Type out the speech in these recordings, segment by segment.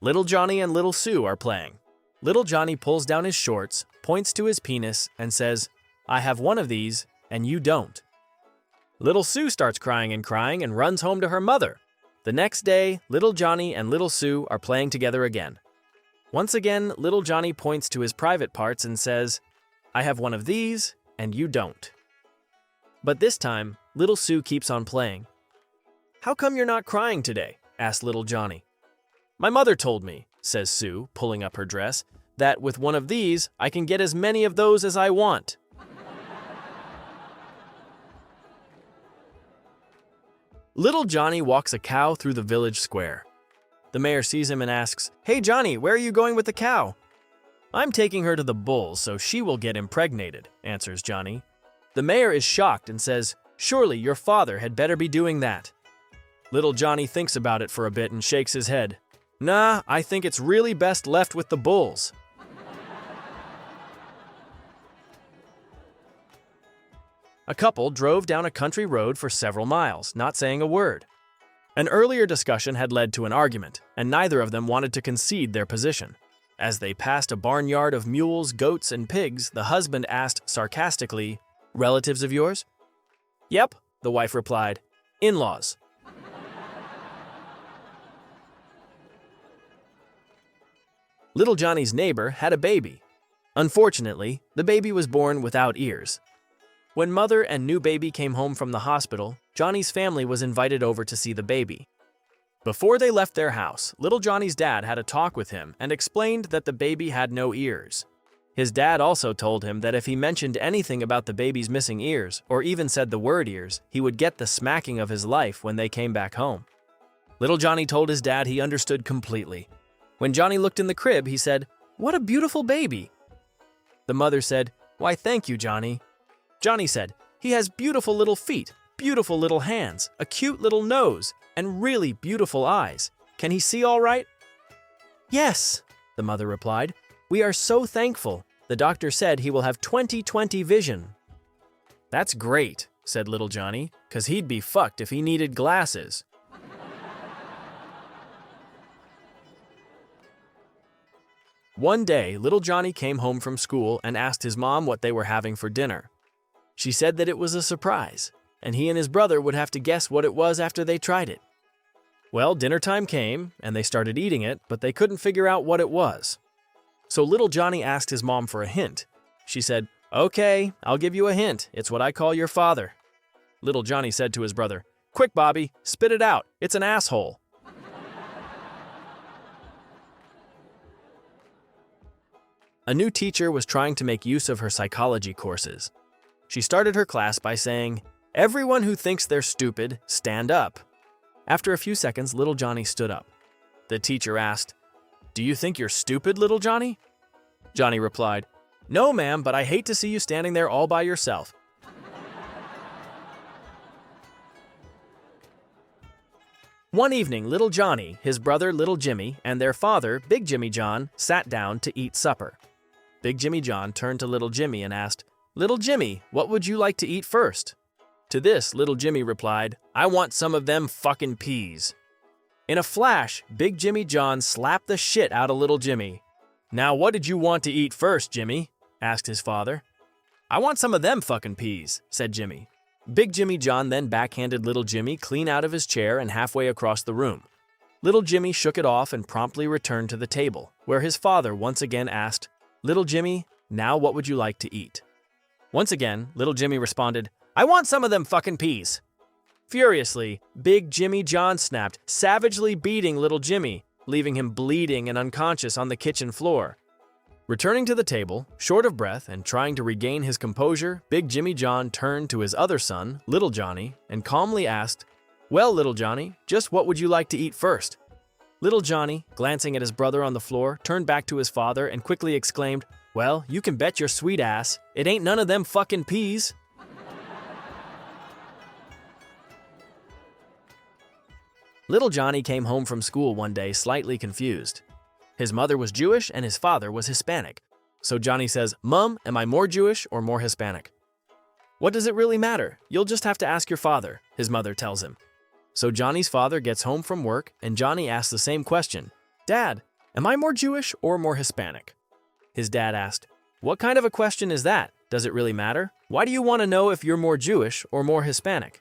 Little Johnny and Little Sue are playing. Little Johnny pulls down his shorts, points to his penis, and says, "I have one of these, and you don't." Little Sue starts crying and runs home to her mother. The next day, Little Johnny and Little Sue are playing together again. Once again, Little Johnny points to his private parts and says, "I have one of these, and you don't." But this time, Little Sue keeps on playing. "How come you're not crying today?" asks Little Johnny. "My mother told me," says Sue, pulling up her dress, "that with one of these, I can get as many of those as I want." Little Johnny walks a cow through the village square. The mayor sees him and asks, "Hey Johnny, where are you going with the cow?" "I'm taking her to the bulls so she will get impregnated," answers Johnny. The mayor is shocked and says, "Surely your father had better be doing that." Little Johnny thinks about it for a bit and shakes his head. "Nah, I think it's really best left with the bulls." A couple drove down a country road for several miles, not saying a word. An earlier discussion had led to an argument, and neither of them wanted to concede their position. As they passed a barnyard of mules, goats, and pigs, the husband asked sarcastically, "Relatives of yours?" "Yep," the wife replied. "In-laws." Little Johnny's neighbor had a baby. Unfortunately, the baby was born without ears. When mother and new baby came home from the hospital, Johnny's family was invited over to see the baby. Before they left their house, Little Johnny's dad had a talk with him and explained that the baby had no ears. His dad also told him that if he mentioned anything about the baby's missing ears, or even said the word ears, he would get the smacking of his life when they came back home. Little Johnny told his dad he understood completely. When Johnny looked in the crib, he said, "What a beautiful baby." The mother said, "Why, thank you, Johnny." Johnny said, "He has beautiful little feet, beautiful little hands, a cute little nose, and really beautiful eyes. Can he see all right?" "Yes," the mother replied. "We are so thankful. The doctor said he will have 20/20 vision." "That's great," said Little Johnny, "'cause he'd be fucked if he needed glasses." One day, Little Johnny came home from school and asked his mom what they were having for dinner. She said that it was a surprise, and he and his brother would have to guess what it was after they tried it. Well, dinner time came, and they started eating it, but they couldn't figure out what it was. So Little Johnny asked his mom for a hint. She said, "Okay, I'll give you a hint. It's what I call your father." Little Johnny said to his brother, "Quick, Bobby, spit it out. It's an asshole." A new teacher was trying to make use of her psychology courses. She started her class by saying, "Everyone who thinks they're stupid, stand up." After a few seconds, Little Johnny stood up. The teacher asked, "Do you think you're stupid, Little Johnny?" Johnny replied, "No, ma'am, but I hate to see you standing there all by yourself." One evening, Little Johnny, his brother Little Jimmy, and their father, Big Jimmy John, sat down to eat supper. Big Jimmy John turned to Little Jimmy and asked, "Little Jimmy, what would you like to eat first?" To this, Little Jimmy replied, "I want some of them fucking peas." In a flash, Big Jimmy John slapped the shit out of Little Jimmy. "Now what did you want to eat first, Jimmy?" asked his father. "I want some of them fucking peas," said Jimmy. Big Jimmy John then backhanded Little Jimmy clean out of his chair and halfway across the room. Little Jimmy shook it off and promptly returned to the table, where his father once again asked, "Little Jimmy, now what would you like to eat?" Once again, Little Jimmy responded, "I want some of them fucking peas." Furiously, Big Jimmy John snapped, savagely beating Little Jimmy, leaving him bleeding and unconscious on the kitchen floor. Returning to the table, short of breath and trying to regain his composure, Big Jimmy John turned to his other son, Little Johnny, and calmly asked, "Well, Little Johnny, just what would you like to eat first?" Little Johnny, glancing at his brother on the floor, turned back to his father and quickly exclaimed, "Well, you can bet your sweet ass, it ain't none of them fucking peas." Little Johnny came home from school one day slightly confused. His mother was Jewish and his father was Hispanic. So Johnny says, "Mom, am I more Jewish or more Hispanic?" "What does it really matter? You'll just have to ask your father," his mother tells him. So Johnny's father gets home from work and Johnny asks the same question. "Dad, Am I more Jewish or more Hispanic? His dad asked, What kind of a question is that? Does it really matter? Why do you want to know if you're more Jewish or more Hispanic?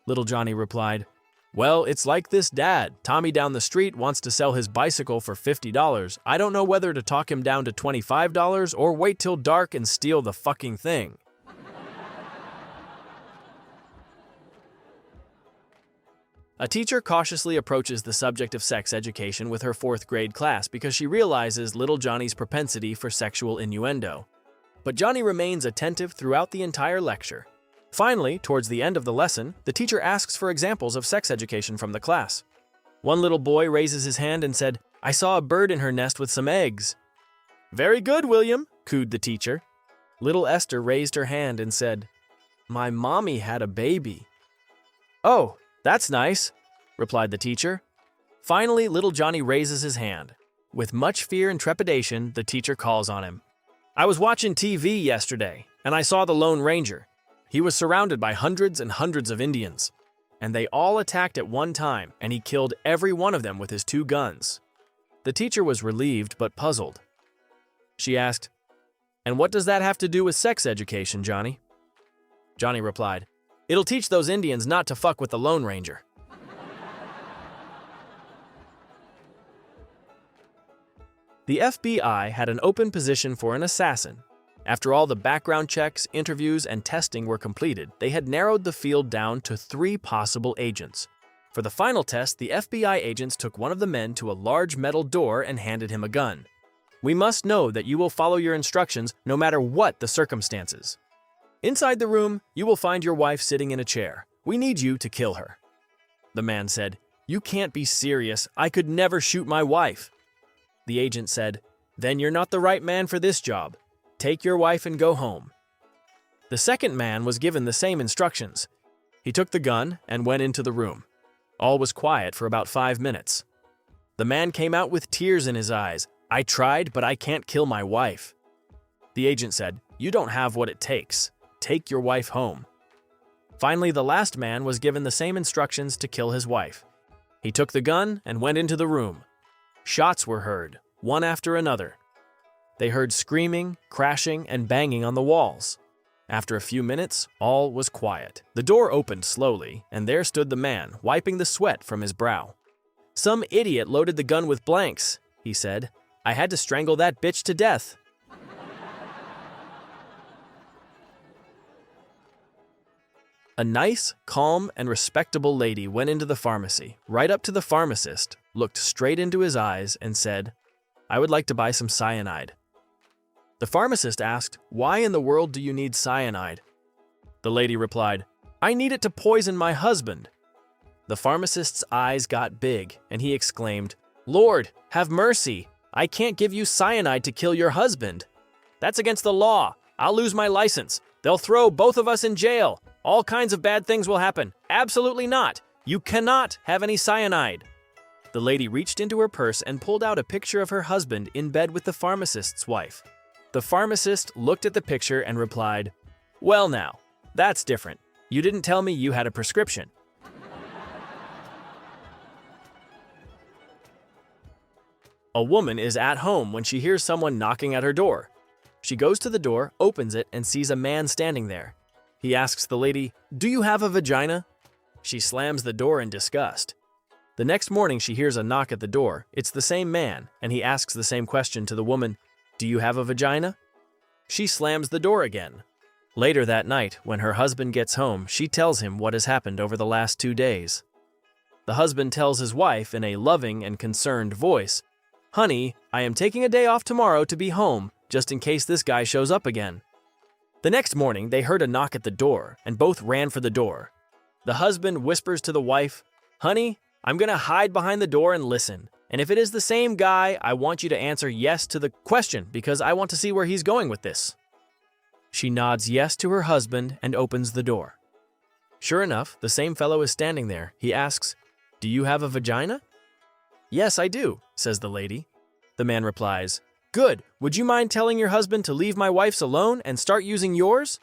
Little Johnny replied, Well, it's like this, Dad. Tommy down the street wants to sell his bicycle for $50. I don't know whether to talk him down to $25 or wait till dark and steal the fucking thing. A teacher cautiously approaches the subject of sex education with her 4th grade class because she realizes little Johnny's propensity for sexual innuendo. But Johnny remains attentive throughout the entire lecture. Finally, towards the end of the lesson, the teacher asks for examples of sex education from the class. One little boy raises his hand and said, I saw a bird in her nest with some eggs. Very good, William, cooed the teacher. Little Esther raised her hand and said, My mommy had a baby. Oh, that's nice, replied the teacher. Finally, little Johnny raises his hand. With much fear and trepidation, the teacher calls on him. I was watching TV yesterday, and I saw the Lone Ranger. He was surrounded by hundreds and hundreds of Indians, and they all attacked at one time, and he killed every one of them with his 2 guns. The teacher was relieved but puzzled. She asked, And what does that have to do with sex education, Johnny? Johnny replied, It'll teach those Indians not to fuck with the Lone Ranger. The FBI had an open position for an assassin. After all the background checks, interviews, and testing were completed, they had narrowed the field down to 3 possible agents. For the final test, the FBI agents took one of the men to a large metal door and handed him a gun. We must know that you will follow your instructions no matter what the circumstances. Inside the room, you will find your wife sitting in a chair. We need you to kill her. The man said, You can't be serious. I could never shoot my wife. The agent said, Then you're not the right man for this job. Take your wife and go home. The second man was given the same instructions. He took the gun and went into the room. All was quiet for about 5 minutes. The man came out with tears in his eyes. I tried, but I can't kill my wife. The agent said, You don't have what it takes. Take your wife home. Finally, the last man was given the same instructions to kill his wife. He took the gun and went into the room. Shots were heard, one after another. They heard screaming, crashing, and banging on the walls. After a few minutes, all was quiet. The door opened slowly, and there stood the man, wiping the sweat from his brow. Some idiot loaded the gun with blanks, he said. I had to strangle that bitch to death. A nice, calm, and respectable lady went into the pharmacy, right up to the pharmacist, looked straight into his eyes, and said, I would like to buy some cyanide. The pharmacist asked, Why in the world do you need cyanide? The lady replied, I need it to poison my husband. The pharmacist's eyes got big, and he exclaimed, Lord, have mercy. I can't give you cyanide to kill your husband. That's against the law. I'll lose my license. They'll throw both of us in jail. All kinds of bad things will happen. Absolutely not. You cannot have any cyanide. The lady reached into her purse and pulled out a picture of her husband in bed with the pharmacist's wife. The pharmacist looked at the picture and replied, Well now, that's different. You didn't tell me you had a prescription. A woman is at home when she hears someone knocking at her door. She goes to the door, opens it, and sees a man standing there. He asks the lady, Do you have a vagina? She slams the door in disgust. The next morning she hears a knock at the door. It's the same man, and he asks the same question to the woman, Do you have a vagina? She slams the door again. Later that night, when her husband gets home, she tells him what has happened over the last 2 days. The husband tells his wife in a loving and concerned voice, Honey, I am taking a day off tomorrow to be home, just in case this guy shows up again. The next morning, they heard a knock at the door, and both ran for the door. The husband whispers to the wife, Honey, I'm going to hide behind the door and listen. And if it is the same guy, I want you to answer yes to the question because I want to see where he's going with this. She nods yes to her husband and opens the door. Sure enough, the same fellow is standing there. He asks, Do you have a vagina? Yes, I do, says the lady. The man replies, Good. Would you mind telling your husband to leave my wife's alone and start using yours?